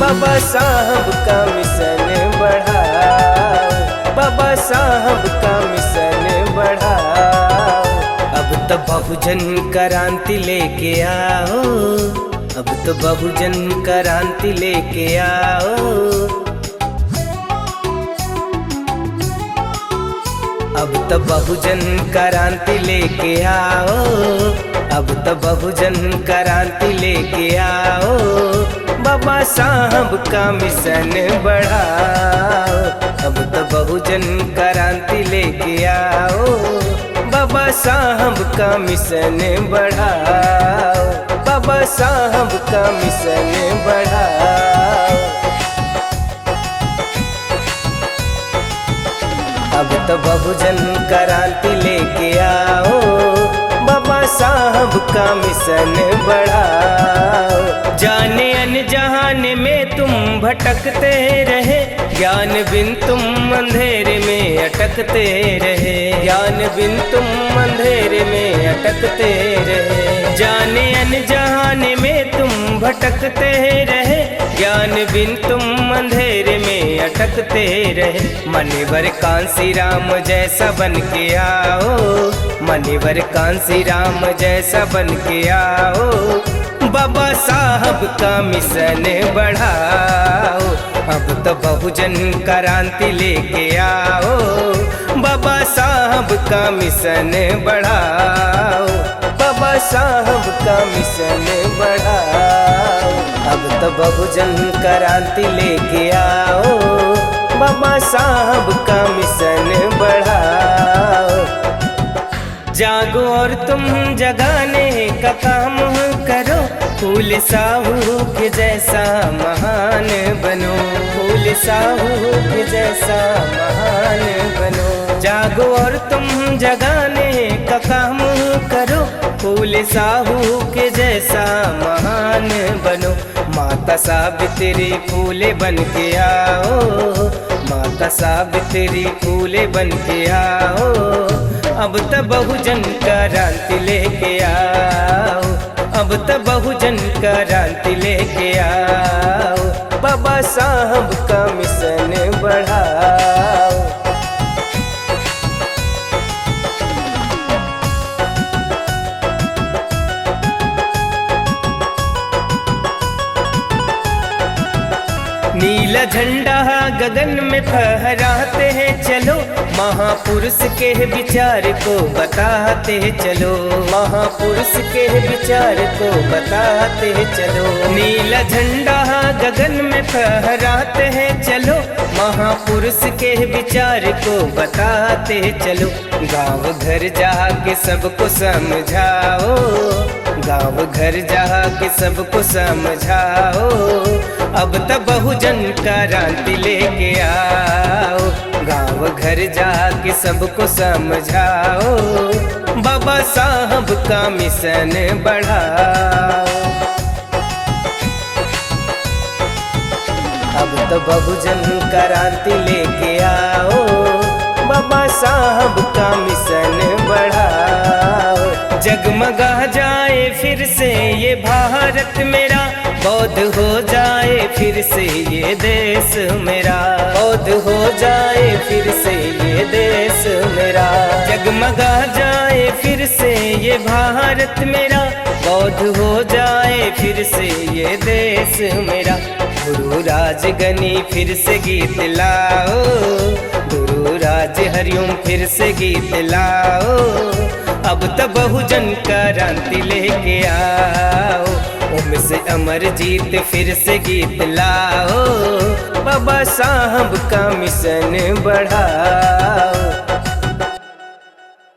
बाबा साहब का मिशन बढ़ाओ, बाबा साहब का मिशन बढ़ाओ। अब तो बहुजन क्रांति लेके आओ, अब तो बहुजन क्रांति लेके आओ। अब तो बहुजन क्रांति लेके आओ, अब तो बहुजन क्रांति लेके आओ। बाबा साहब का मिशन बढ़ाओ, अब तो बहुजन क्रांति लेके आओ। बाबा साहब का मिशन बढ़ाओ, बाबा साहब का मिशन बढ़ाओ। अब तो बहुजन क्रांति लेके आओ, बाबा साहब का मिशन बढ़ाओ। जाने अनजान में तुम भटकते रहे, ज्ञान बिन तुम अंधेरे में अटकते रहे, ज्ञान बिन तुम अंधेरे में अटकते रहे। जाने अनजान में तुम भटकते रहे, ज्ञान बिन तुम अंधेरे में अटकते रहे। मनिवर कांसी राम जैसा बन के आओ, मनिवर कांसी राम जैसा बन के आओ। बाबा साहब का मिशन बढ़ाओ, अब तो बहुजन क्रांति लेके आओ। बाबा साहब का मिशन बढ़ाओ, बाबा साहब का मिशन बढ़ाओ। अब तो बहुजन क्रांति लेके आओ, बाबा साहब का मिशन बढ़ाओ। जागो और तुम जगाने का काम करो, फूल साहू के जैसा महान बनो, फूल साहू के जैसा महान बनो। जागो और तुम जगाने का काम करो, फूल साहू के जैसा महान बनो। माता सावित्री फूले बन के आओ, माता सावित्री फूले बन के आओ। अब तो बहुजन क्रांति लेके आओ, अब तो बहुजन क्रांति लेके आओ। बाबा साहब का मिशन बढ़ाओ। नीला झंडा गगन में फहराते हैं चलो, महापुरुष के विचार को बताते चलो, महापुरुष के विचार को बताते चलो। नीला झंडा गगन में फहराते हैं चलो, महापुरुष के विचार को बताते चलो। गाँव घर जाके सबको समझाओ, गाँव घर जाके सबको समझाओ। अब तो बहुजन क्रांति लेके आओ, गाँव घर जाके सबको समझाओ। बाबा साहब का मिशन बढ़ाओ। अब तो बहुजन क्रांति लेके आओ, बाबा साहब का मिशन बढ़ाओ। जगमगा जाए फिर से ये भारत मेरा, बौद्ध हो जाए फिर से ये देश मेरा, बौद्ध हो जाए फिर से ये देश मेरा। जगमगा जाए फिर से ये भारत मेरा, बौद्ध हो जाए फिर से ये देश मेरा। गुरु राजगनी फिर से गीत लाओ, गुरु राज हरिओम फिर से गीत लाओ। अब तो बहुजन क्रांति लेके आओ, ओम से अमरजीत फिर से गीत लाओ। बाबा साहब का मिशन बढ़ाओ।